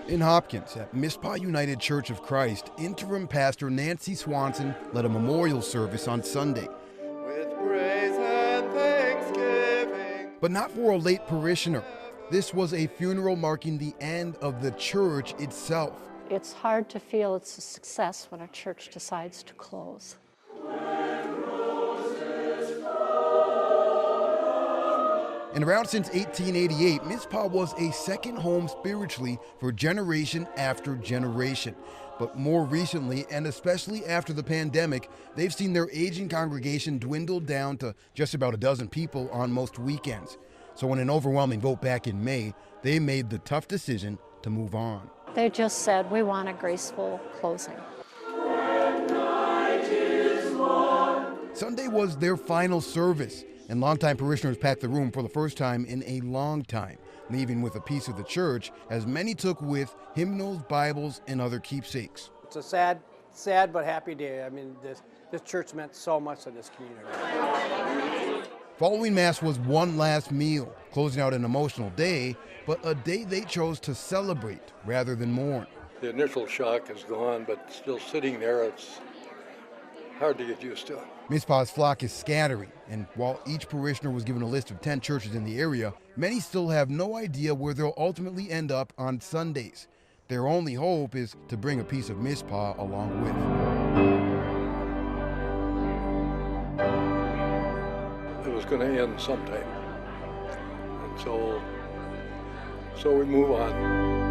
In Hopkins, at Mizpah United Church of Christ, interim pastor Nancy Swanson led a memorial service on Sunday. With praise and thanksgiving. But not for a late parishioner. This was a funeral marking the end of the church itself. It's hard to feel it's a success when a church decides to close. And around since 1888, Mizpah was a second home spiritually for generation after generation. But more recently, and especially after the pandemic, they've seen their aging congregation dwindle down to just about a dozen people on most weekends. So in an overwhelming vote back in May, they made the tough decision to move on. They just said, we want a graceful closing. Sunday was their final service, and longtime parishioners packed the room for the first time in a long time, leaving with a piece of the church, as many took with hymnals, Bibles, and other keepsakes. It's a sad but happy day. I mean, this church meant so much to this community. Following Mass was one last meal, closing out an emotional day, but a day they chose to celebrate rather than mourn. The initial shock is gone, but still sitting there, it's hard to get used to. Mizpah's flock is scattering, and while each parishioner was given a list of 10 churches in the area, many still have no idea where they'll ultimately end up on Sundays. Their only hope is to bring a piece of Mizpah along with. It was going to end sometime, and so we move on.